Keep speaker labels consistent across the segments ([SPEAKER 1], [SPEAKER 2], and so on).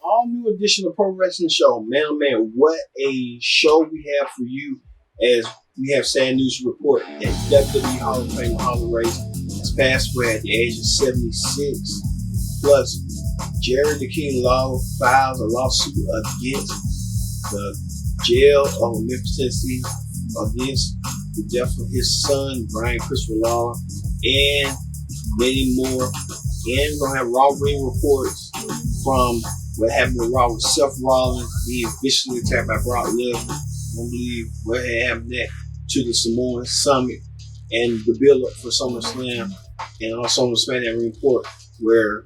[SPEAKER 1] all new edition of Pro Wrestling Show. Man, oh man, what a show we have for you as we have sad news to report that WWE Hall of Fame Rivalries has passed away at the age of 76. Plus, Jerry the King Law files a lawsuit against the jail of Memphis, Tennessee against the death of his son, Brian Christopher Law, and many more. And we're going to have Raw ring reports from what happened with Raw with Seth Rollins being viciously attacked by Brock Lesnar. I don't believe what happened that to the Samoan Summit and the build-up for SummerSlam, and also on the SmackDown report where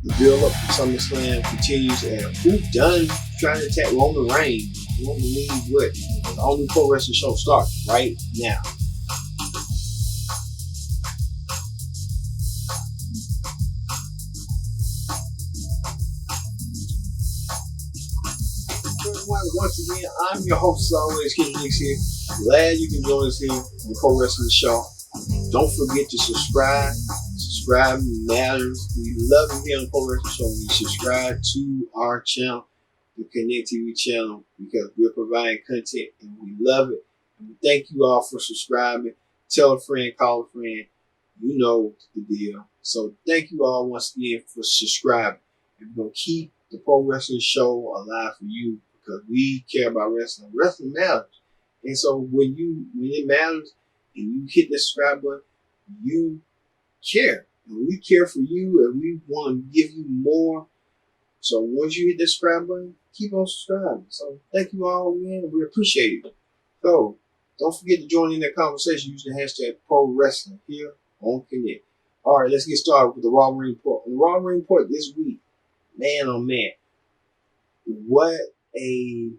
[SPEAKER 1] the build-up for SummerSlam continues and who done trying to attack Roman Reigns. You won't believe what. The all new Pro Wrestling Show starts right now. Once again, I'm your host as always, King Nix here. Glad you can join us here on the Pro Wrestling Show. Don't forget to subscribe. Subscribe matters. We love it here on the Pro Wrestling Show. We subscribe to our channel, the Connect TV channel, because we're providing content and we love it. And we thank you all for subscribing. Tell a friend, call a friend. You know the deal. So thank you all once again for subscribing. And we're going to keep the Pro Wrestling Show alive for you, because we care about wrestling. Wrestling matters. And so when it matters and you hit the subscribe button, you care. And we care for you and we want to give you more. So once you hit the subscribe button, keep on subscribing. So thank you all again. We appreciate it. So don't forget to join in that conversation using the hashtag Pro Wrestling here on Connect. All right, let's get started with the Raw Ring Report. On the Raw Ring Report this week, man, oh man, what a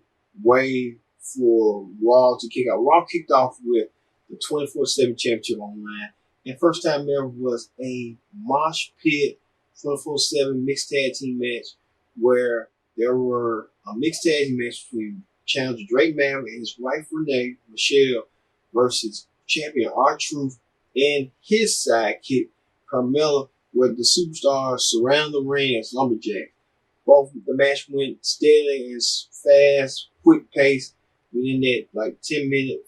[SPEAKER 1] way for Raw to kick out. Raw kicked off with the 24/7 championship online. And first time ever was a mosh pit 24/7 mixed tag team match where there were a mixed tag team match between challenger Drake Maverick and his wife Renee Michelle versus champion R-Truth and his sidekick Carmella, where the superstars surround the ring as lumberjacks. Both the match went steady and fast, quick pace within that like 10-minute,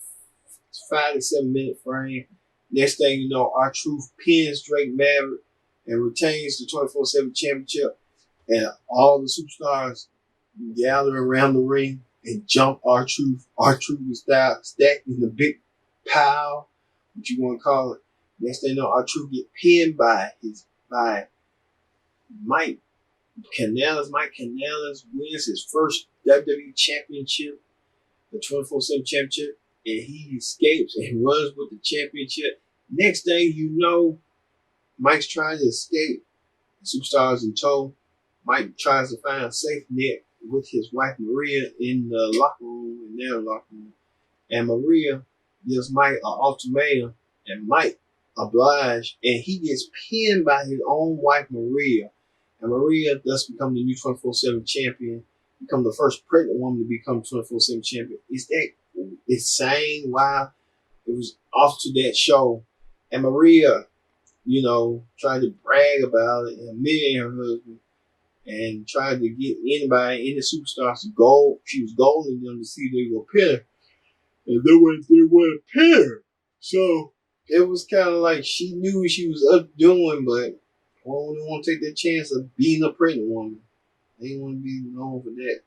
[SPEAKER 1] 5 to 7 minute frame. Next thing you know, R-Truth pins Drake Maverick and retains the 24/7 championship. And all the superstars gather around the ring and jump R-Truth. R-Truth is stacked in the big pile, what you want to call it. Next thing you know, R-Truth get pinned by Mike Kanellis. Mike Kanellis wins his first WWE championship, the 24/7 championship, and he escapes and runs with the championship. Next thing you know, Mike's trying to escape. The superstars in tow. Mike tries to find a safe net with his wife Maria in the locker room, in their locker room. And Maria gives Mike an ultimatum, and Mike obliges, and he gets pinned by his own wife Maria. And Maria thus become the new 24/7 champion, become the first pregnant woman to become 24/7 champion. Is that insane? Wow. It was off to that show. And Maria, tried to brag about it and admit her husband and tried to get anybody, any superstars to go. She was goaling them to see if they were pin her. And they weren't pin her. So it was kind of like she knew what she was up doing, but I don't want to take that chance of being a pregnant woman. They didn't want to be known for that.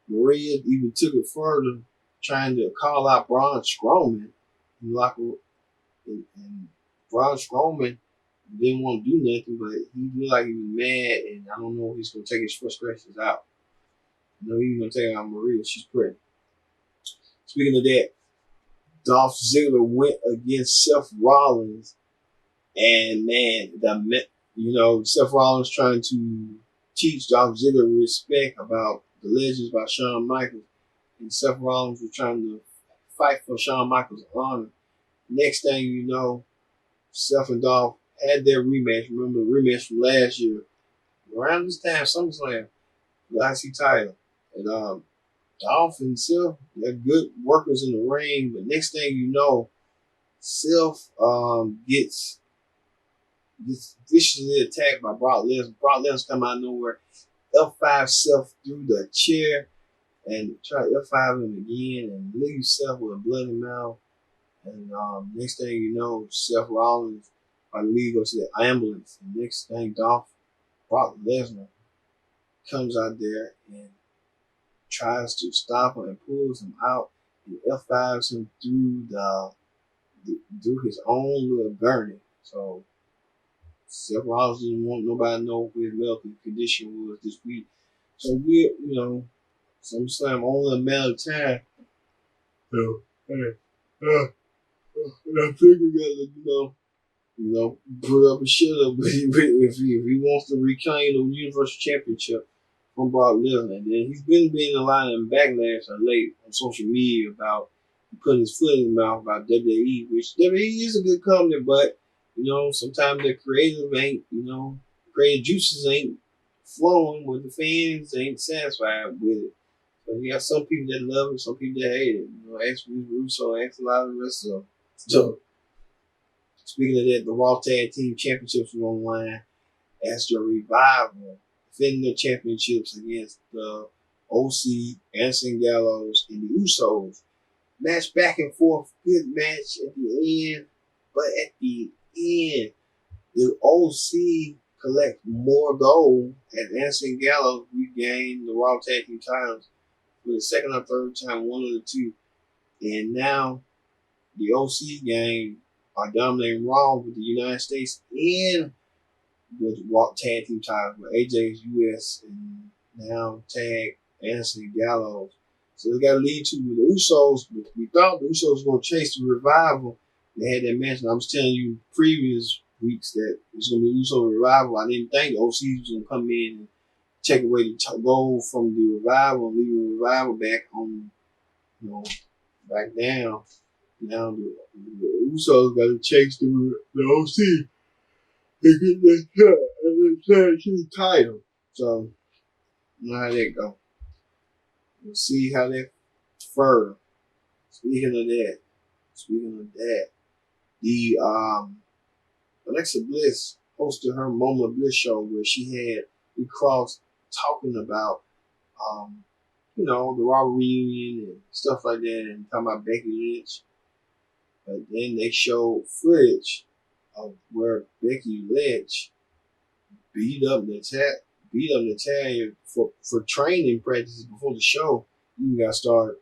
[SPEAKER 1] Maria even took it further, trying to call out Braun Strowman in the locker room. And Braun Strowman didn't want to do nothing, but he looked like he was mad, and I don't know if he's going to take his frustrations out. He's going to take out Maria. She's pregnant. Speaking of that, Dolph Ziggler went against Seth Rollins, and man, Seth Rollins trying to teach Dolph Ziggler respect about the legends, about Shawn Michaels, and Seth Rollins was trying to fight for Shawn Michaels' honor. Next thing you know, Seth and Dolph had their rematch. Remember the rematch from last year? Around this time, SummerSlam, the IC title. And Dolph and Seth, they're good workers in the ring, but next thing you know, Seth gets viciously attacked by Brock Lesnar. Brock Lesnar come out of nowhere, F5 Seth through the chair and try to F5 him again and leave Seth with a bloody mouth. And next thing you know, Seth Rollins, I believe, goes to the ambulance. And next thing, Brock Lesnar comes out there and tries to stop him and pulls him out and F5s him through his own little gurney. So Seth Rollins didn't want nobody to know what his medical condition was this week. So SummerSlam only a matter of time. So I think we gotta, put up a shit up if he wants to reclaim the Universal Championship from Brock Lesnar. And then he's been being a lot of backlash late on social media about putting his foot in his mouth about WWE, which WWE is a good company, but sometimes the creative creative juices ain't flowing with the fans, ain't satisfied with it. So you got some people that love it, some people that hate it. Ask Russo, ask a lot of the rest of them. So speaking of that, the Raw Tag Team Championships were online as the Revival defending their championships against the OC, Anderson Gallows, and the Usos. Match back and forth, good match at the end. But at the end, the OC collect more gold and Anderson Gallows regained the Raw Tag Team titles for the second or third time, one of the two. And now the OC gang are dominating Raw with the United States and with Raw Tag Team titles with AJ's US and now Tag Anderson Gallows. So they got to lead to the Usos. We thought the Usos was going to chase the Revival. They had that match. And I was telling you previous weeks that it was going to be Uso Revival. I didn't think the OC was going to come in and take away the gold from the Revival and leave the Revival back on, back down. Now the Usos got to chase the OC and get that tag team title. So, how that go. We'll see how that fur. Speaking of that, the Alexa Bliss hosted her Moment of Bliss show where she had Lee Cross talking about the Raw reunion and stuff like that, and talking about Becky Lynch. But then they showed footage of where Becky Lynch beat up Natalya for training practices before the show even got started.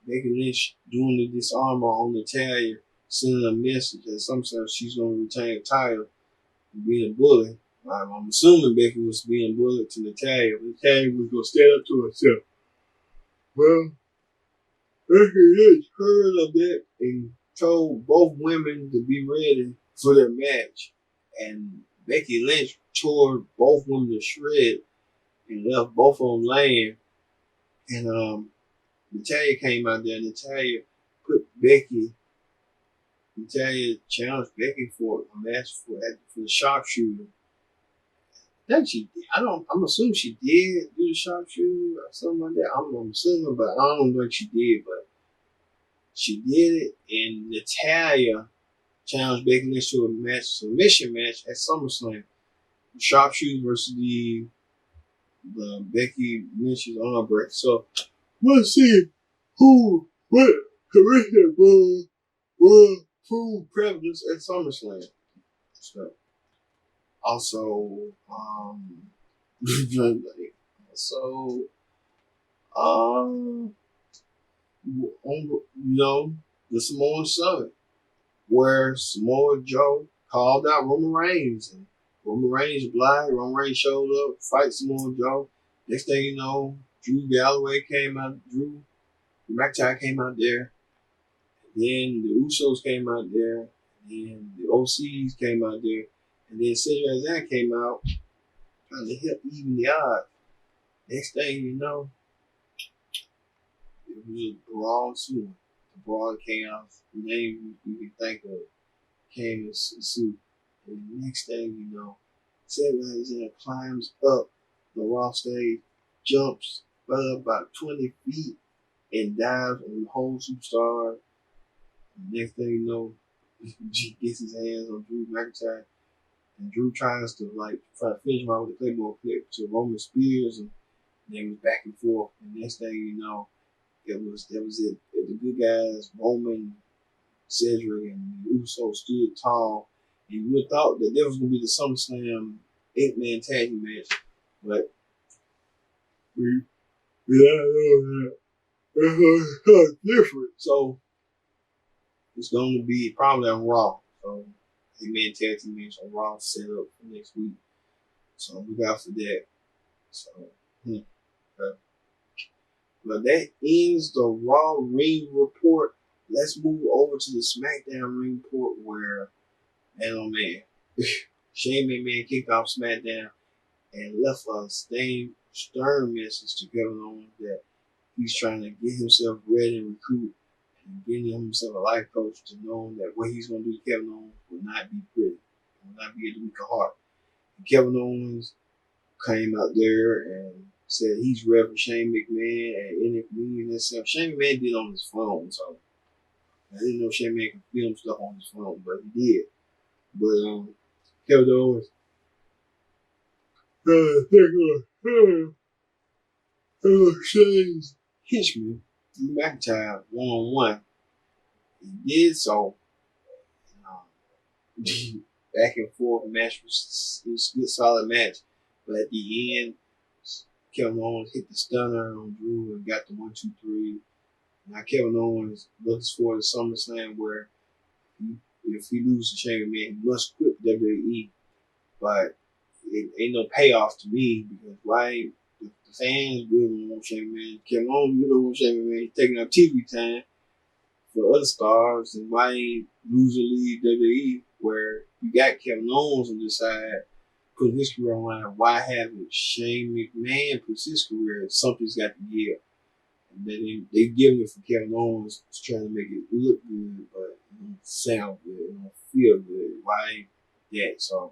[SPEAKER 1] Becky Lynch doing the disarmer on Natalya, sending a message that sometimes she's going to retain the title and being a bully. I'm assuming Becky was being bullied to Natalya. Natalya was going to stand up to herself. Well, Becky Lynch heard of that and told both women to be ready for their match. And Becky Lynch tore both women to shred and left both of them laying. And Natalya came out there. Natalya challenged Becky for a match for the sharpshooter. I think she did. I'm assuming she did do the sharpshooter or something like that. I'm assuming, but I don't know if she did, but she did it. And Natalya challenged Becky Lynch to a submission match at SummerSlam. The sharpshooter versus the Becky Lynch's arm break. So we'll see what commissioner will prove prevalence at SummerSlam. So also, the Samoan Summit, where Samoa Joe called out Roman Reigns, and Roman Reigns blind. Roman Reigns showed up, fight Samoa Joe. Next thing you know, Drew McIntyre came out there. And then the Usos came out there. And then the OCs came out there. And then Cedric Alexander came out trying to help even the odds. Next thing you know, it was a brawl soon. The brawl chaos, the name you can think of, came and suit. And the next thing you know, Cedric Alexander climbs up the Raw stage, jumps about 20 feet, and dives on the whole superstar. And next thing you know, he gets his hands on Drew McIntyre And Drew tries to try to finish him out with the Claymore kick to Roman Spears, and then it was back and forth. And next thing you know, that was it. The good guys, Roman, Cedric, and the Usos stood tall. And you would have thought that there was going to be the SummerSlam 8-man tag team match, but it's different. So it's going to be probably on Raw. So 8-man tag team match on Raw set up for next week. So look out for that. So, okay. But that ends the Raw ring report. Let's move over to the SmackDown ring report where, man, oh man, Shane McMahon kicked off SmackDown and left a stern message to Kevin Owens that he's trying to get himself ready and recruit and getting himself a life coach to know that what he's going to do to Kevin Owens will not be pretty. It will not be at the weak of heart. And Kevin Owens came out there and said he's ready for Shane McMahon and NXT and stuff. Shane McMahon did on his phone, so I didn't know Shane McMahon could film stuff on his phone, but he did. But Kevin Owens, Shane's henchman, Drew McIntyre, one-on-one. He did so. Back and forth match was a good, solid match. But at the end, Kevin Owens hit the stunner on Drew and got the 1-2-3. Now Kevin Owens looks for the SummerSlam where if he loses to Shane McMahon, he must quit WWE. But it ain't no payoff to me because why the fans really want Shane McMahon. Kevin Owens really want Shane McMahon. He's taking up TV time for other stars, and why ain't losing leave WWE where you got Kevin Owens on this side putting his career on line? Why haven't Shane McMahon put his career? Something's got to give. And then they giving it for Kevin Owens, trying to make it look good, but it don't sound good, it don't feel good. Why ain't that? So,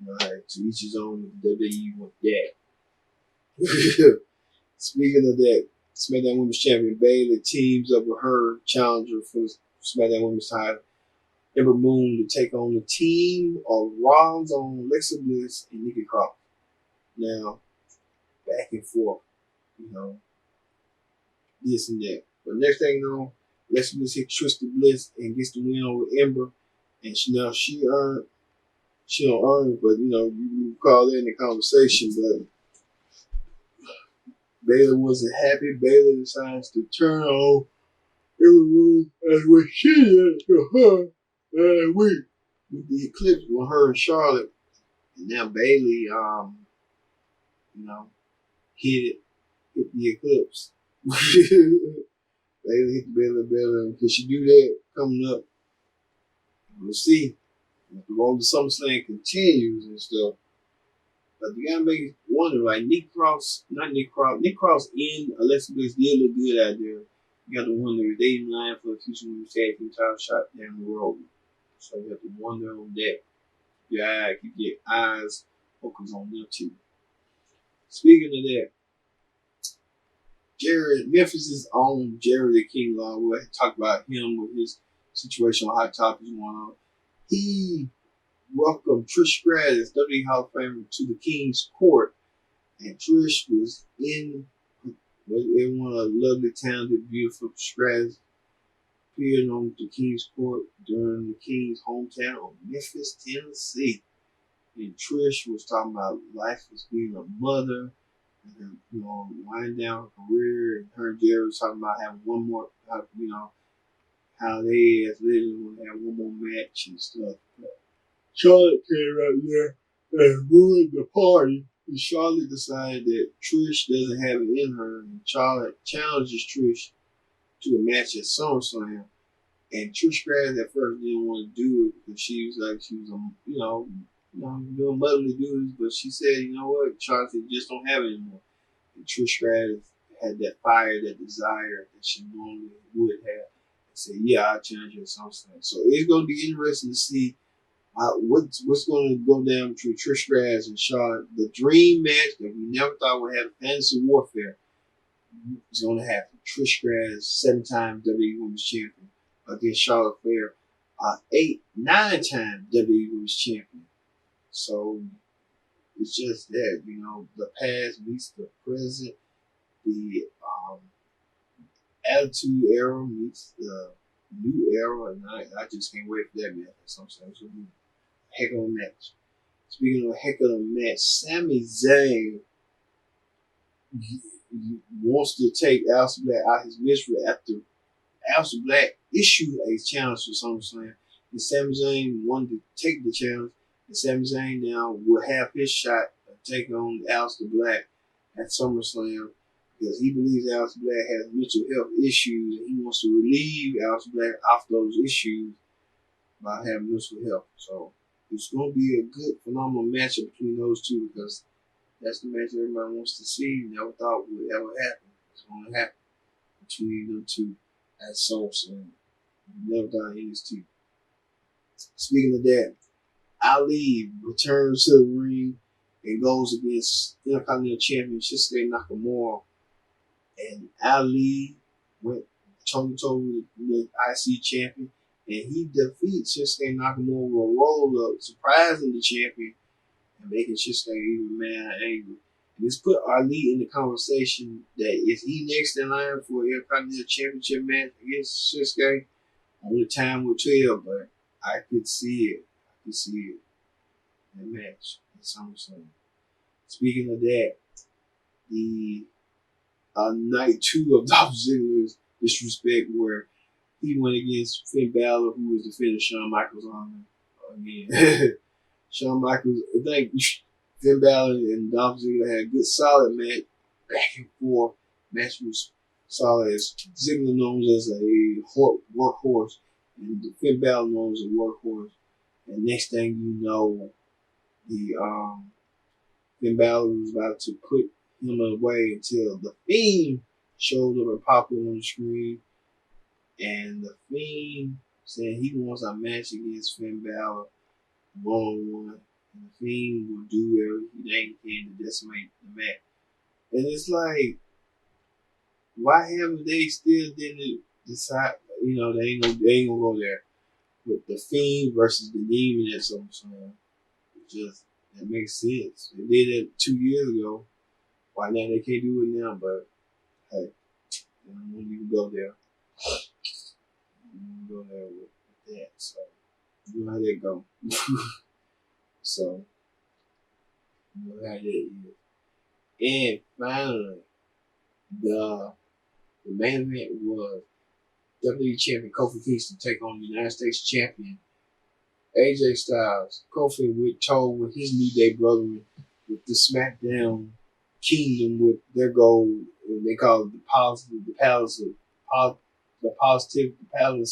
[SPEAKER 1] to each his own. WWE want that. Speaking of that, SmackDown Women's Champion Bayley teams up with her challenger for the SmackDown Women's title, Ember Moon, to take on the team of Rollins on Alexa Bliss and Nikki Cross. Now, back and forth, this and that. But next thing you know, Alexa Bliss hit Twisted Bliss and gets the win over Ember. And she don't earn it, but you call that in the conversation, but Bayley wasn't happy. Bayley decides to turn on everyone as what she did to her last week with the eclipse with her and Charlotte. And now Bayley, hit the eclipse. Bayley hit the Bayley. Can she do that coming up? We'll see. If the road to SummerSlam continues and stuff. But you gotta make it wonder, Nick Cross and Alexa Bliss did look good out there. You got to wonder if they in line for a future women's tag team title shot down the road. So you have to wonder on that. Keep your eyes focused on them too. Speaking of that, Memphis' own Jerry the King Law, we'll talk about him with his situation on Hot Topics going on. He welcomed Trish Stratus, WWE Hall of Famer, to the King's Court. And Trish was in one of the lovely, talented, beautiful Stratus appeared on the King's Court during the King's hometown of Memphis, Tennessee. And Trish was talking about life as being a mother and winding down her career. And her and Jerry was talking about having one more, how they as legends want to have one more match and stuff. Charlotte came out there and ruined the party. And Charlotte decided that Trish doesn't have it in her. And Charlotte challenges Trish to a match at SummerSlam. And Trish Stratus at first didn't want to do it because she was doing motherly duties. But she said, you know what? Charlotte said, just don't have it anymore. And Trish Stratus had that fire, that desire that she normally would have. And said, yeah, I'll challenge you at SummerSlam. So it's going to be interesting to see what's going to go down between Trish Stratus and Charlotte. The dream match that we never thought would have fantasy warfare is going to happen. Trish Stratus, 7-time WWE Women's Champion, against Charlotte Flair, 9-time WWE Women's Champion. So it's just that, the past meets the present, the attitude era meets the new era, and I just can't wait for that match. Sometimes it's gonna be a heck of a match. Speaking of a heck of a match, Sami Zayn wants to take Aleister Black out his misery after Aleister Black issued a challenge for SummerSlam, and Sami Zayn wanted to take the challenge, and Sami Zayn now will have his shot of taking on Aleister Black at SummerSlam because he believes Aleister Black has mental health issues, and he wants to relieve Aleister Black off those issues by having mental health. So it's going to be a good, phenomenal matchup between those two because that's the match everybody wants to see. Never thought would ever happen. It's going to happen between them two at SummerSlam. Never thought in his teeth. Speaking of that, Ali returns to the ring and goes against Intercontinental Champion Shinsuke Nakamura. And Ali went toe-to-toe with the IC champion, and he defeats Shinsuke Nakamura with a roll-up, surprising the champion and making Shinsuke even mad and angry. And this put Ali in the conversation that is he next in line for a Intercontinental Championship match against Shinsuke? Only time will tell, but I could see it. I could see it in that match at SummerSlam. Speaking of that, the night 2 of Dolph Ziggler's disrespect, where he went against Finn Balor, who was defending Shawn Michaels on him again. Shawn Michaels, I think Finn Balor and Dolph Ziggler had a good, solid match, back and forth. Match was solid. As Ziggler known as a workhorse, and Finn Balor known as a workhorse. And next thing you know, the Finn Balor was about to put him away until the Fiend showed up and popped up on the screen, and the Fiend said he wants a match against Finn Balor one-on-one, and the Fiend will do everything he can to decimate the match. And it's like, why haven't they still didn't decide? They ain't gonna go there with the Fiend versus the Demon at SummerSlam. That makes sense. They did it 2 years ago. Why now they can't do it now? But hey, I don't want you to go there. I don't want to go there with that. So you know how that go. So you know how that is. And finally, the main event was WWE Champion Kofi Kingston take on the United States Champion AJ Styles. Kofi went toe with his New Day brethren with the SmackDown Kingdom with their goal, and they call it the Palace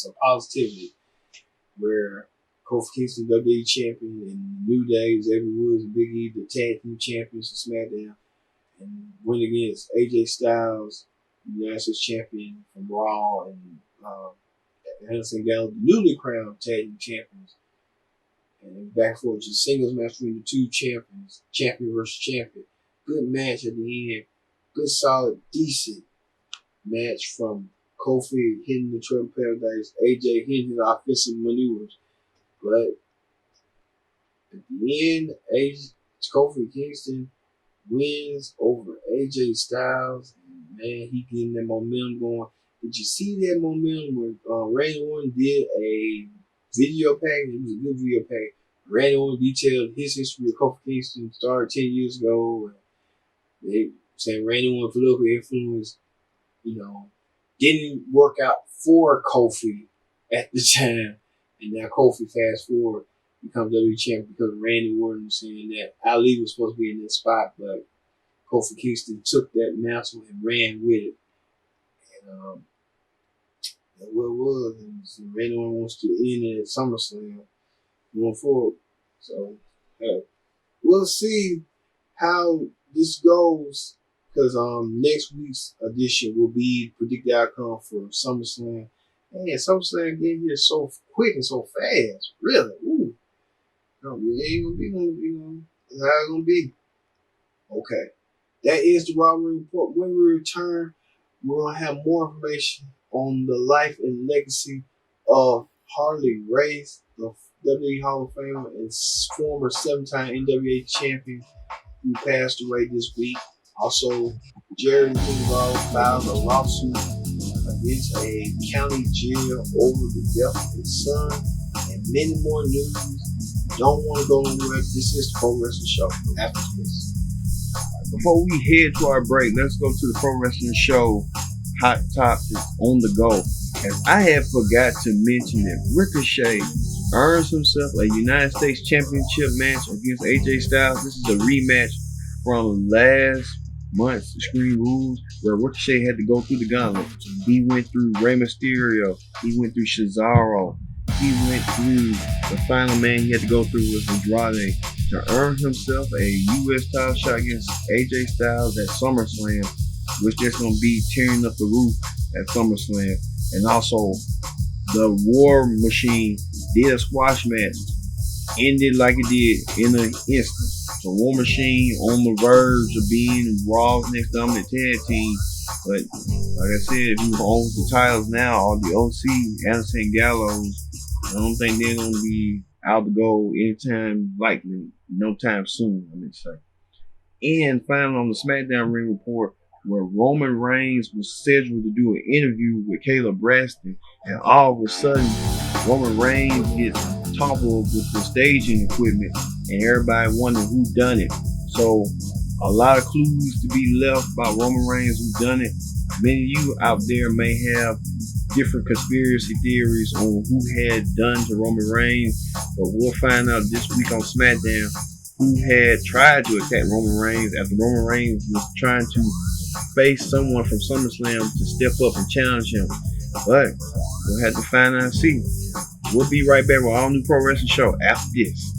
[SPEAKER 1] of Positivity, where Kofi Kingston, WWE Champion, and New Day, Xavier Woods, and Big E, the tag team champions of SmackDown, and went against AJ Styles, the United States Champion from Raw, and Anderson Gallows, the newly crowned tag team champions. And back and forth, just singles match between the two champions, champion versus champion. Good match at the end. Good, solid, decent match from Kofi hitting the Trail of Paradise, AJ hitting his offensive maneuvers. But at the end, Kofi Kingston wins over AJ Styles. And man, he getting that momentum going. Did you see that momentum when Randy Orton did a video package? It was a good video package. Randy Orton detailed his history of Kofi Kingston started 10 years ago. They saying Randy Orton political influence, didn't work out for Kofi at the time. And now Kofi, fast forward, becomes WWE champion because Randy Orton was saying that Ali was supposed to be in that spot, but Kofi Kingston took that mantle and ran with it. And that's what it was. And so Randy Orton wants to end it at SummerSlam going forward. So, we'll see how this goes, because next week's edition will be predict the outcome for SummerSlam. Man, SummerSlam getting here so quick and so fast. Really? Ooh. No, it ain't gonna be, that's how it's gonna be. Okay. That is the Rivalry Report. When we return, we're gonna have more information on the life and legacy of Harley Race, the WWE Hall of Famer and former 7-time NWA champion who passed away this week. Also, Jerry Lingard filed a lawsuit against a county jail over the death of his son, and many more news. Don't want to go nowhere. This is the Pro Wrestling Show. After this.
[SPEAKER 2] Before we head to our break, let's go to the Pro Wrestling Show Hot Topics on the go. As I had forgot to mention that Ricochet earns himself a United States Championship match against AJ Styles. This is a rematch from last month's Extreme Rules where Ricochet had to go through the gauntlet. He went through Rey Mysterio. He went through Cesaro. He went through the final man he had to go through was Andrade to earn himself a U.S. title shot against AJ Styles at SummerSlam, which is going to be tearing up the roof at SummerSlam. And also, the War Machine did a squash match, ended like it did in an instant. The War Machine on the verge of being Raw's next dominant tag team, but like I said, who owns the titles now are the OC, Anderson Gallows. I don't think they're going to be out to go anytime likely, no time soon, I mean say. And finally on the SmackDown Ring Report, where Roman Reigns was scheduled to do an interview with Caleb Braston, and all of a sudden, Roman Reigns gets toppled with the staging equipment, and everybody wondering who done it. So, a lot of clues to be left about Roman Reigns who done it. Many of you out there may have different conspiracy theories on who had done to Roman Reigns, but we'll find out this week on SmackDown who had tried to attack Roman Reigns after Roman Reigns was trying to face someone from SummerSlam to step up and challenge him. But we'll have to find out and see. We'll be right back with all new Pro Wrestling Show after this.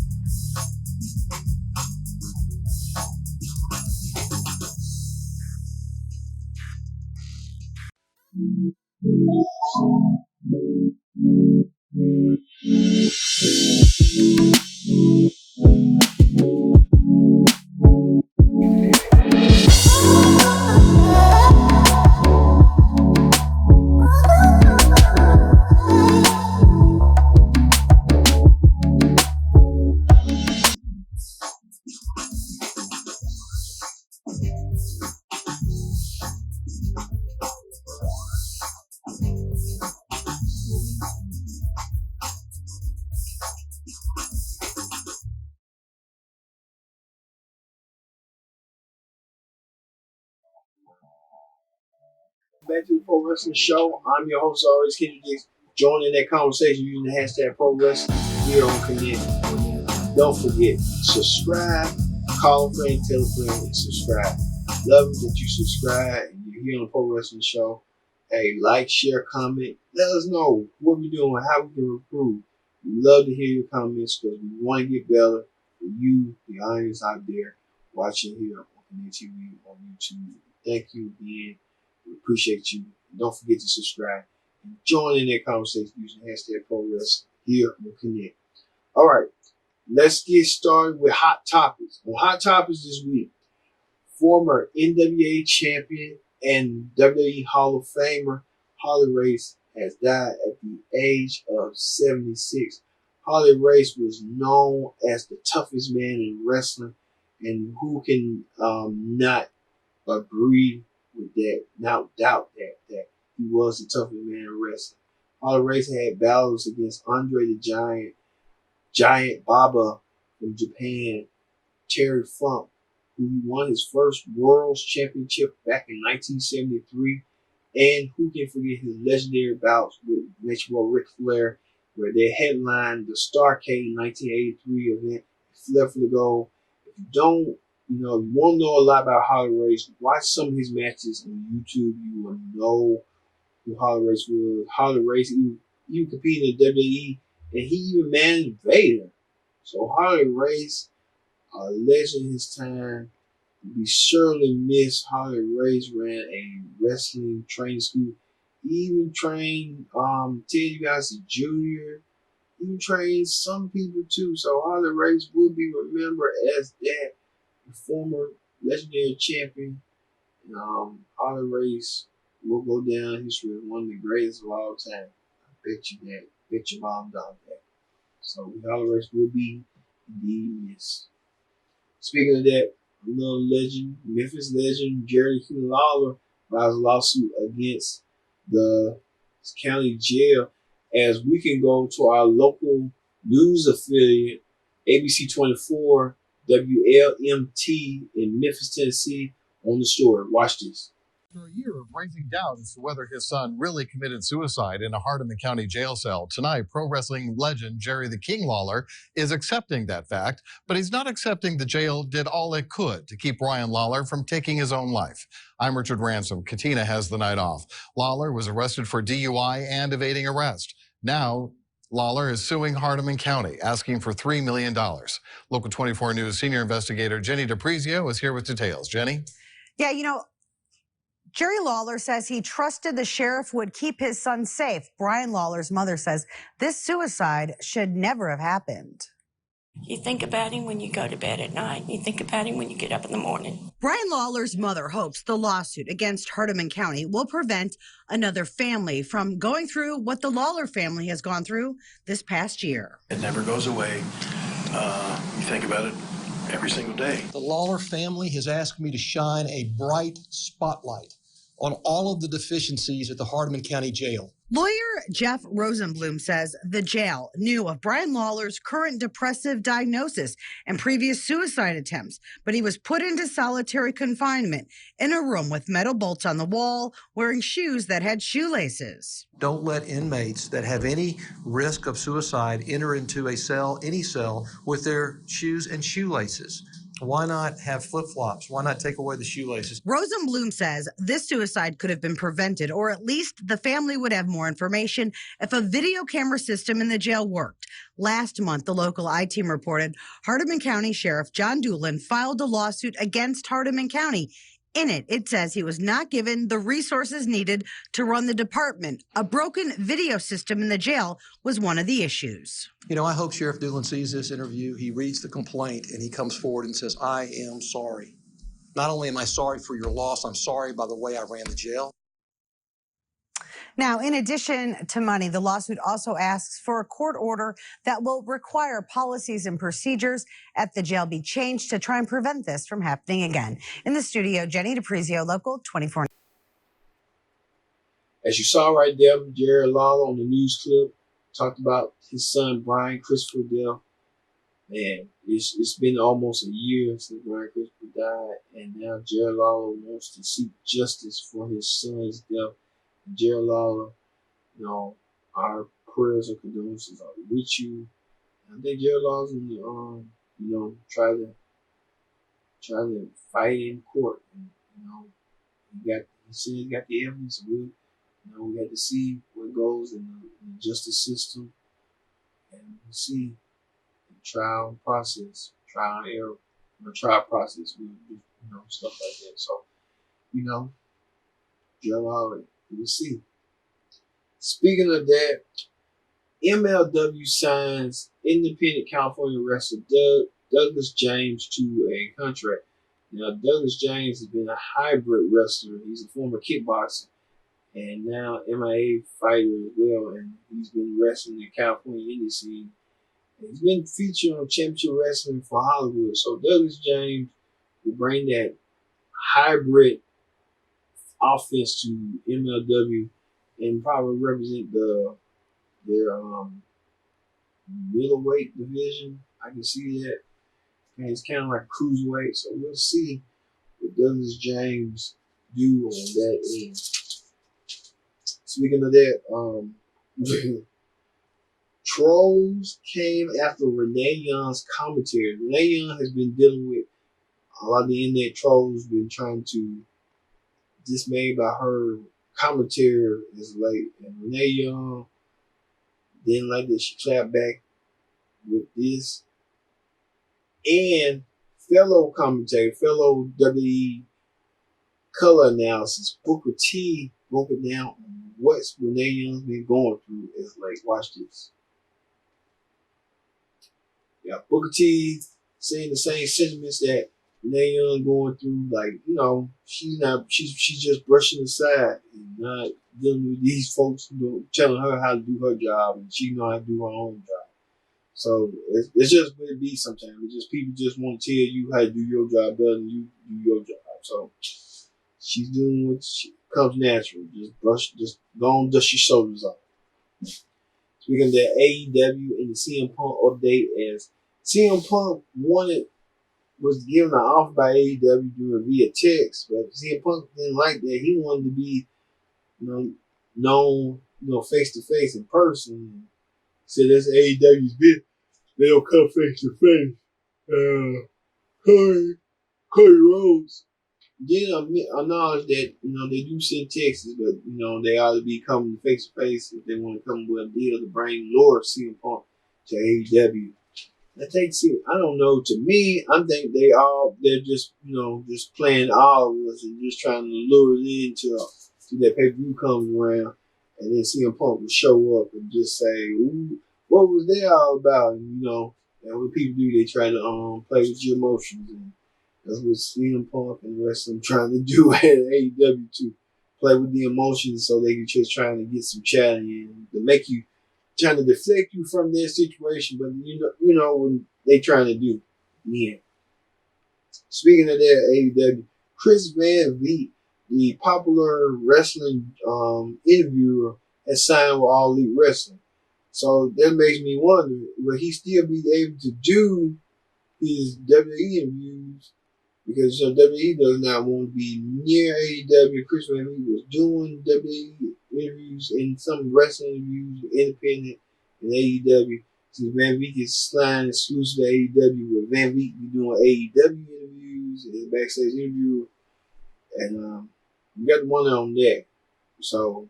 [SPEAKER 1] Back to the Pro Wrestling Show. I'm your host, always Kendrick Dix. Join in that conversation using the hashtag Pro Wrestling here on Connect. Don't forget, subscribe, call a friend, tell a friend, and subscribe. Love it that you subscribe and you're here on the Pro Wrestling Show. Hey, like, share, comment. Let us know what we're doing, how we can improve. We love to hear your comments because we want to get better for you, the audience out there watching here on Connect TV on YouTube. Thank you again. We appreciate you. Don't forget to subscribe and join in that conversation using hashtag Pro Wrestling here on Connect. All right, let's get started with Hot Topics. On Hot Topics this week, former NWA champion and WWE Hall of Famer Harley Race has died at the age of 76. Harley Race was known as the toughest man in wrestling, and who can not agree with that, not doubt that he was the toughest man in wrestling. Harley Race had battles against Andre the Giant Baba from Japan, Terry Funk, who won his first World's Championship back in 1973, and who can forget his legendary bouts with Nature Boy Ric Flair, where they headlined the Starrcade 1983 event. Flair for the gold. If you don't, you want to know a lot about Harley Race, watch some of his matches on YouTube. You will know who Harley Race was. Harley Race even competed in WWE, and he even managed Vader. So Harley Race, a legend in his time. We surely miss. Harley Race ran a wrestling training school. He even trained Ted DiBiase Jr. He even trained some people too. So Harley Race will be remembered as that former legendary champion. Harley Race will go down in history as one of the greatest of all time. I bet you that. Bet your mom dollar that. So rivalries will be indeed missed. Speaking of that, another legend, Memphis legend, Jerry Lawler, files a lawsuit against the county jail as we can go to our local news affiliate, ABC 24 WLMT in Memphis, Tennessee, on the story. Watch this.
[SPEAKER 3] After a year of raising doubt as to whether his son really committed suicide in a Hardeman County jail cell, tonight pro wrestling legend Jerry the King Lawler is accepting that fact, but he's not accepting the jail did all it could to keep Brian Lawler from taking his own life. I'm Richard Ransom. Katina has the night off. Lawler was arrested for DUI and evading arrest. Now, Lawler is suing Hardeman County, asking for $3 million. Local 24 News senior investigator Jenny DePrizio is here with details. Jenny?
[SPEAKER 4] Yeah, Jerry Lawler says he trusted the sheriff would keep his son safe. Brian Lawler's mother says this suicide should never have happened.
[SPEAKER 5] You think about him when you go to bed at night. You think about him when you get up in the morning.
[SPEAKER 4] Brian Lawler's mother hopes the lawsuit against Hardeman County will prevent another family from going through what the Lawler family has gone through this past year.
[SPEAKER 6] It never goes away. You think about it every single day.
[SPEAKER 7] The Lawler family has asked me to shine a bright spotlight on all of the deficiencies at the Hardeman County Jail.
[SPEAKER 4] Lawyer Jeff Rosenblum says the jail knew of Brian Lawler's current depressive diagnosis and previous suicide attempts, but he was put into solitary confinement in a room with metal bolts on the wall, wearing shoes that had shoelaces.
[SPEAKER 7] Don't let inmates that have any risk of suicide enter into a cell, any cell, with their shoes and shoelaces. Why not have flip-flops? Why not take away the shoelaces?
[SPEAKER 4] Rosenblum says this suicide could have been prevented, or at least the family would have more information if a video camera system in the jail worked. Last month, the local I-Team reported Hardeman County Sheriff John Doolin filed a lawsuit against Hardeman County. In it, it says he was not given the resources needed to run the department. A broken video system in the jail was one of the issues.
[SPEAKER 7] I hope Sheriff Doolin sees this interview, he reads the complaint, and he comes forward and says, I am sorry. Not only am I sorry for your loss, I'm sorry by the way I ran the jail.
[SPEAKER 4] Now, in addition to money, the lawsuit also asks for a court order that will require policies and procedures at the jail be changed to try and prevent this from happening again. In the studio, Jenny DePrizio, Local 24.
[SPEAKER 1] As you saw right there, Jerry Lawler on the news clip talked about his son, Brian Christopher death. Man, it's been almost a year since Brian Christopher died, and now Jerry Lawler wants to seek justice for his son's death. Jerry Lawler, our prayers and condolences are with you. I think Jerry Lawler's in the, try to fight in court. And, he said he got the evidence. We got to see what goes in the justice system, and we'll see the trial process, trial and error, trial process, stuff like that. So, Jerry Lawler. We'll see. Speaking of that, MLW signs independent California wrestler Douglas James to a contract. Now, Douglas James has been a hybrid wrestler. He's a former kickboxer and now MIA fighter as well. And he's been wrestling in California indie scene. And he's been featured on Championship Wrestling for Hollywood. So Douglas James will bring that hybrid offense to MLW and probably represent their middleweight division. I can see that. And it's kind of like cruiserweight, so we'll see what Douglas James do on that end. Speaking of that, trolls came after Renee Young's commentary. Renee Young has been dealing with a lot of the internet trolls, been trying to dismayed by her commentary as late. And Renee Young didn't like that. She clapped back with this. And fellow commentator, fellow WWE color analysis, Booker T broke it down on what Renee Young's been going through as late. Watch this. Yeah, Booker T saying the same sentiments that Renee Young going through, she's just brushing aside and not dealing with these folks telling her how to do her job, and she know how to do her own job. So it's just what it be sometimes. It's just people just want to tell you how to do your job better than you do your job. So she's doing what comes natural. Just go on, dust your shoulders off. Speaking of the AEW and the CM Punk update, as CM Punk was given an offer by AEW doing via text, but CM Punk didn't like that. He wanted to be, known, face to face in person. Said that's AEW's business. They don't come face to face. Cody Rhodes did acknowledge that they do send texts, but they ought to be coming face to face if they want to come with a deal to bring Lord CM Punk to AEW. I don't know. To me, I think they're just just playing all of us and just trying to lure it into that pay per view comes around, and then CM Punk will show up and just say, "Ooh, what was that all about?" And what people do, they try to play with your emotions, and that's what CM Punk and the rest of them trying to do at AEW, to play with the emotions so they can just trying to get some chat in to make you, trying to deflect you from their situation, but when they trying to do. Yeah. Speaking of that, AEW, Chris Van Vliet, the popular wrestling interviewer, has signed with All Elite Wrestling. So that makes me wonder, will he still be able to do his WWE interviews? Because WWE does not want to be near AEW. Chris Van Vliet was doing WWE interviews and some wrestling interviews, independent and AEW. Since Van Vliet is signed exclusive to AEW, with Van Vliet be doing AEW interviews and backstage interview, and you got to wonder on that. So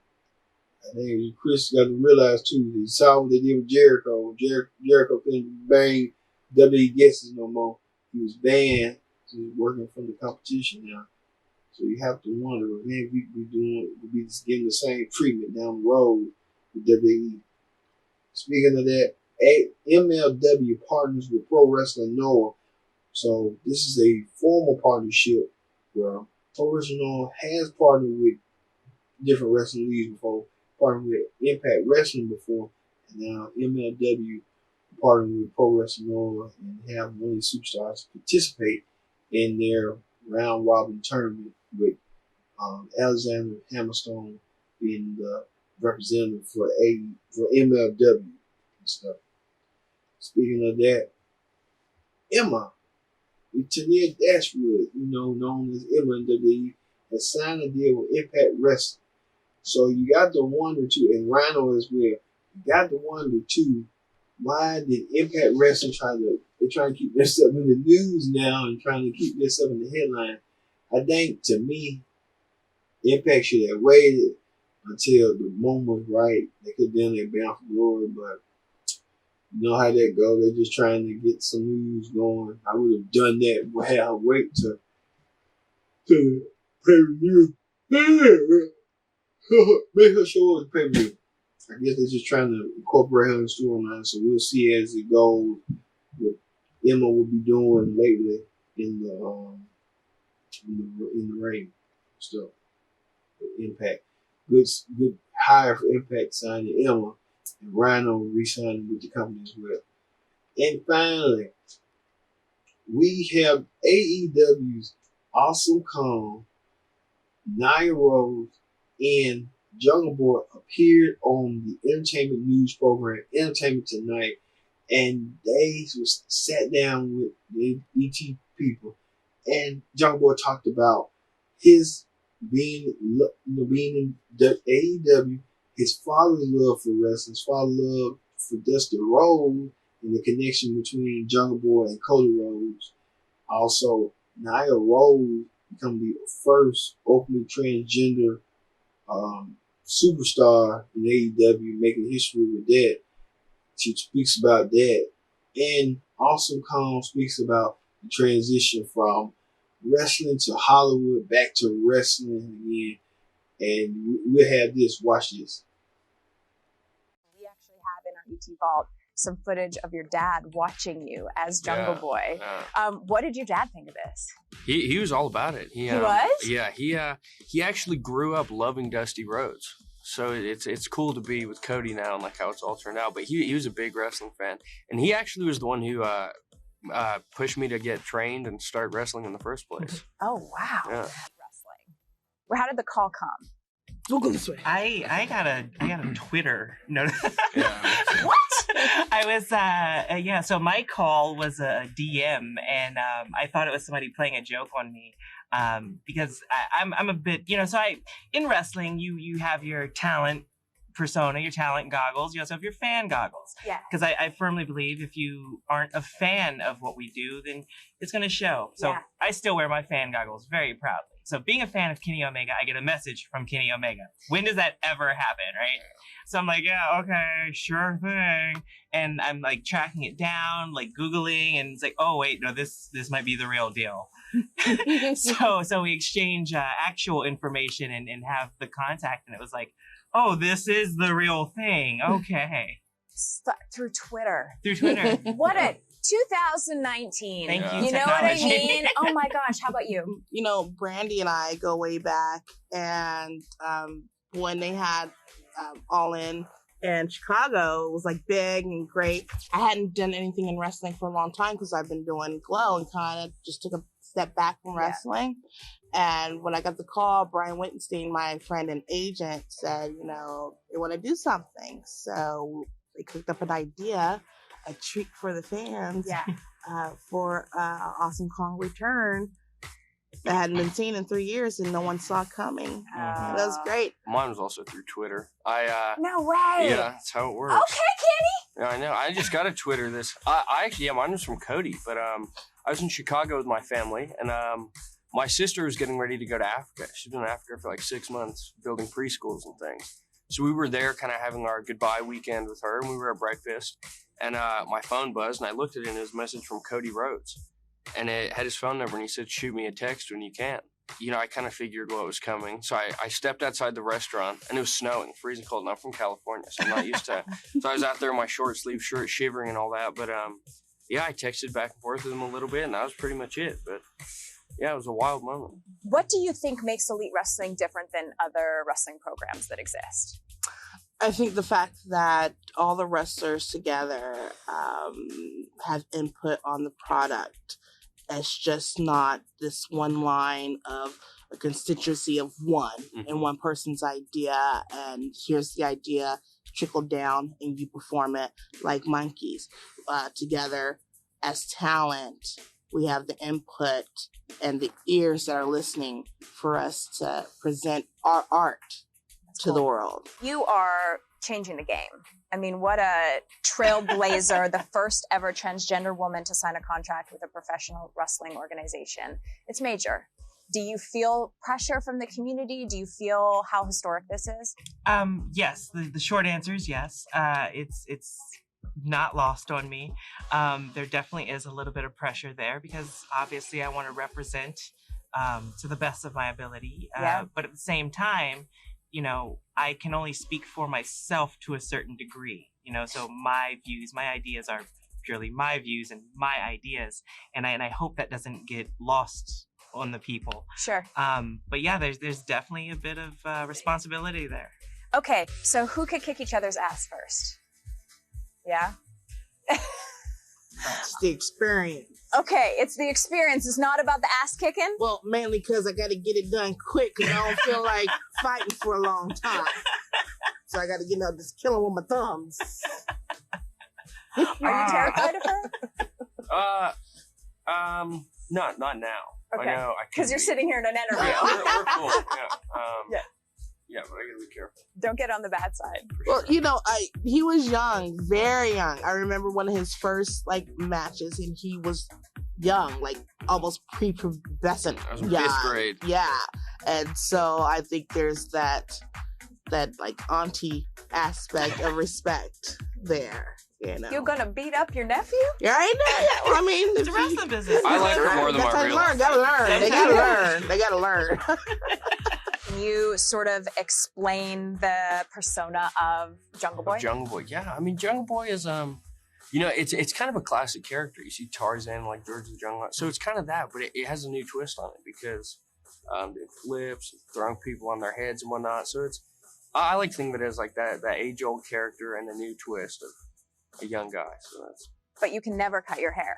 [SPEAKER 1] I think Chris got to realize too. He saw what they did with Jericho. Jericho couldn't bang WWE guests no more. He was banned. He's working from the competition now. So you have to wonder if Van Vliet will be getting the same treatment down the road with WWE. Speaking of that, MLW partners with Pro Wrestling Noah. So this is a formal partnership where Pro Wrestling Noah has partnered with different wrestling leagues before, partnered with Impact Wrestling before, and now MLW partnered with Pro Wrestling Noah and have one of the superstars participate in their round robin tournament, with Alexander Hammerstone being the representative for MLW and stuff. Speaking of that, Emma, Tania Dashwood, known as Emma in WWE, has signed a deal with Impact Wrestling. So you got to wonder too, and Rhino as well. You got to wonder too, why did Impact Wrestling try to keep themselves in the news now and trying to keep themselves in the headline? I think, to me, Impact should have waited until the moment was right. They could have done their Bound for Glory, but you know how that goes. They're just trying to get some news going. I would have done that. Would have wait to pay-per-view. Make her show up the pay-per-view. I guess they're just trying to incorporate her in the storyline, so we'll see as it goes what Emma will be doing lately in the ring stuff. Impact, good hire for Impact, signing Emma, and Rhino re-signing with the company as well. And finally, we have AEW's Awesome Kong, Nia Rose, and Jungle Boy appeared on the entertainment news program Entertainment Tonight, and they sat down with the ET people, and Jungle Boy talked about his being in the AEW, his father's love for wrestling, his father's love for Dusty Rhodes, and the connection between Jungle Boy and Cody Rhodes. Also, Nia Rose become the first openly transgender superstar in AEW, making history with that. She speaks about that. And Awesome Kong speaks about the transition from wrestling to Hollywood, back to wrestling again. And we'll have this. Watch this.
[SPEAKER 8] We actually have in our ET vault some footage of your dad watching you as Jungle Boy. Yeah. What did your dad think of this?
[SPEAKER 9] He was all about it. He
[SPEAKER 8] was?
[SPEAKER 9] Yeah, he actually grew up loving Dusty Rhodes. So it's cool to be with Cody now and like how it's all turned out. But he was a big wrestling fan, and he actually was the one who pushed me to get trained and start wrestling in the first place.
[SPEAKER 8] Oh wow!
[SPEAKER 9] Yeah.
[SPEAKER 8] Wrestling. Well, how did the call come?
[SPEAKER 10] We'll go this way.
[SPEAKER 11] I got a Twitter. No.
[SPEAKER 8] What?
[SPEAKER 11] I was so my call was a DM, and I thought it was somebody playing a joke on me. Because I'm a bit, so in wrestling, you have your talent persona, your talent goggles, you also have your fan goggles.
[SPEAKER 8] Yeah.
[SPEAKER 11] Because I firmly believe if you aren't a fan of what we do, then it's going to show. So
[SPEAKER 8] Yeah.
[SPEAKER 11] I still wear my fan goggles very proudly. So being a fan of Kenny Omega, I get a message from Kenny Omega. When does that ever happen, right? So I'm like, yeah, okay, sure thing. And I'm like tracking it down, like Googling, and it's like, oh wait, no, this might be the real deal. So we exchange actual information and have the contact, and it was like, oh, this is the real thing. Okay.
[SPEAKER 8] Through Twitter.
[SPEAKER 11] Through Twitter.
[SPEAKER 8] What a 2019.
[SPEAKER 11] Thank you.
[SPEAKER 8] You know what I
[SPEAKER 11] technology.
[SPEAKER 8] mean? Oh my gosh, how about you?
[SPEAKER 10] You know, Brandy and I go way back, and when they had All In Chicago, it was like big and great. I hadn't done anything in wrestling for a long time because I've been doing Glow and kind of just took a step back from wrestling. And when I got the call, Brian Wittenstein, my friend and agent, said, you know, they want to do something. So they cooked up an idea, a treat for the fans, for Awesome Kong Return that hadn't been seen in 3 years and no one saw coming. That was great.
[SPEAKER 9] Mine was also through Twitter.
[SPEAKER 8] No way.
[SPEAKER 9] Yeah, that's how it works.
[SPEAKER 8] Okay, Kenny.
[SPEAKER 9] Yeah, I know. I just got a Twitter this. I actually, mine was from Cody, but I was in Chicago with my family, and my sister was getting ready to go to Africa. She's been in Africa for like 6 months, building preschools and things. So we were there, kind of having our goodbye weekend with her, and we were at breakfast. And my phone buzzed, and I looked at it, and it was a message from Cody Rhodes, and it had his phone number, and he said, "Shoot me a text when you can." You know, I kind of figured what was coming. So I stepped outside the restaurant, and it was snowing, freezing cold, and I'm from California, so I'm not used to it. So I was out there in my short sleeve shirt, shivering and all that. But yeah, I texted back and forth with him a little bit, and that was pretty much it. But yeah, it was a wild moment.
[SPEAKER 8] What do you think makes Elite Wrestling different than other wrestling programs that exist?
[SPEAKER 10] I think the fact that all the wrestlers together have input on the product. It's just not this one line of a constituency of one and one person's idea, and here's the idea, trickle down, and you perform it like monkeys. Together as talent, we have the input and the ears that are listening for us to present our art to the world.
[SPEAKER 8] You are changing the game. I mean, what a trailblazer, the first ever transgender woman to sign a contract with a professional wrestling organization. It's major. Do you feel pressure from the community? Do you feel how historic this is?
[SPEAKER 11] Yes, the short answer is yes. It's not lost on me. There definitely is a little bit of pressure there because obviously I want to represent to the best of my ability. But at the same time, you know, I can only speak for myself to a certain degree, you know, so my views, my ideas are purely my views and my ideas. And I hope that doesn't get lost on the people.
[SPEAKER 8] Sure.
[SPEAKER 11] But yeah, there's definitely a bit of responsibility there.
[SPEAKER 8] Okay, so who could kick each other's ass first? Yeah?
[SPEAKER 10] It's the experience.
[SPEAKER 8] Okay, it's the experience. It's not about the ass kicking?
[SPEAKER 10] Well, mainly because I got to get it done quick because I don't feel like fighting for a long time. So I got to, just kill him with my thumbs.
[SPEAKER 8] Are you terrified of her?
[SPEAKER 9] Not now.
[SPEAKER 8] Okay.
[SPEAKER 9] I know.
[SPEAKER 8] Because you're sitting here in an interview.
[SPEAKER 9] Yeah, we're cool. Yeah. Yeah, but I gotta be careful.
[SPEAKER 8] Don't get on the bad side.
[SPEAKER 10] Well, he was young, very young. I remember one of his first matches, and he was young, almost prepubescent.
[SPEAKER 9] I was in 5th grade.
[SPEAKER 10] Yeah, and so I think there's that auntie aspect of respect there.
[SPEAKER 8] You're gonna beat up your nephew?
[SPEAKER 10] Yeah, I know. Well, I mean,
[SPEAKER 11] it's a wrestling business.
[SPEAKER 9] I like her more than I realized.
[SPEAKER 10] They gotta learn.
[SPEAKER 8] Can you sort of explain the persona of Jungle Boy?
[SPEAKER 9] Jungle Boy, yeah. I mean, Jungle Boy is it's kind of a classic character. You see Tarzan, like George the Jungle, so it's kind of that, but it has a new twist on it because it flips, throwing people on their heads and whatnot. So it's I like to think of it as like that age old character and a new twist of a young guy. So that's.
[SPEAKER 8] But you can never cut your hair.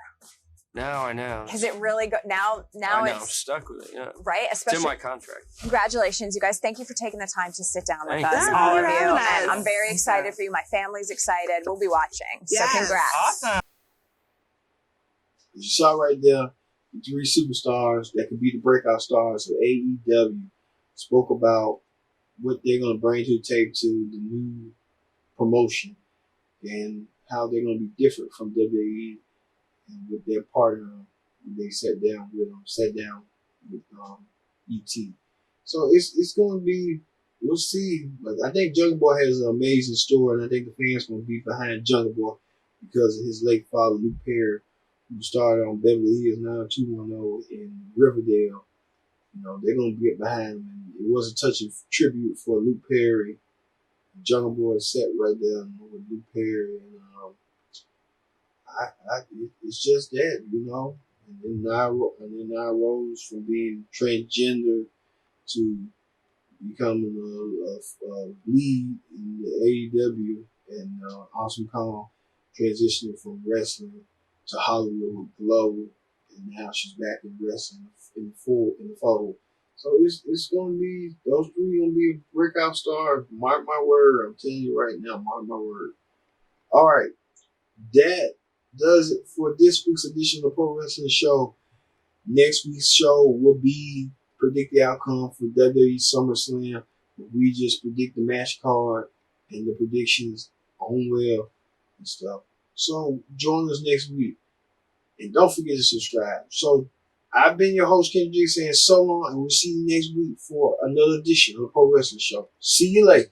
[SPEAKER 9] No, I know.
[SPEAKER 8] Because it really now
[SPEAKER 9] I know,
[SPEAKER 8] it's
[SPEAKER 9] I'm stuck with it. Yeah.
[SPEAKER 8] right. Especially
[SPEAKER 9] it's in my contract.
[SPEAKER 8] Congratulations, you guys! Thank you for taking the time to sit down with
[SPEAKER 9] Thank
[SPEAKER 8] us,
[SPEAKER 9] you.
[SPEAKER 8] all of
[SPEAKER 10] Thank
[SPEAKER 8] you.
[SPEAKER 10] you.
[SPEAKER 8] And I'm very excited for you. My family's excited. We'll be watching.
[SPEAKER 10] Yes.
[SPEAKER 8] So congrats!
[SPEAKER 11] Awesome.
[SPEAKER 1] You saw right there the three superstars that could be the breakout stars of AEW spoke about what they're going to bring to the table to the new promotion and how they're going to be different from WWE and with their partner. They sat down with ET. So it's going to be. We'll see. But I think Jungle Boy has an amazing story, and I think the fans going to be behind Jungle Boy because of his late father, Luke Perry, who started on Beverly Hills 90210 in Riverdale. You know, they're going to get behind him. And it was a touching tribute for Luke Perry. Jungle Boy sat right there with Luke Perry. And it's just that, you know. And then I rose from being transgender to becoming a lead in the AEW and Awesome Kong transitioning from wrestling to Hollywood with Glow, and now she's back in wrestling in the fold. So it's gonna be those three gonna be breakout stars. Mark my word. I'm telling you right now. Mark my word. All right, that does it for this week's edition of the Pro Wrestling Show. Next week's show will be predict the outcome for WWE SummerSlam. We just predict the match card and the predictions on well and stuff. So join us next week. And don't forget to subscribe. So I've been your host, Ken J, saying so long, and we'll see you next week for another edition of the Pro Wrestling Show. See you later.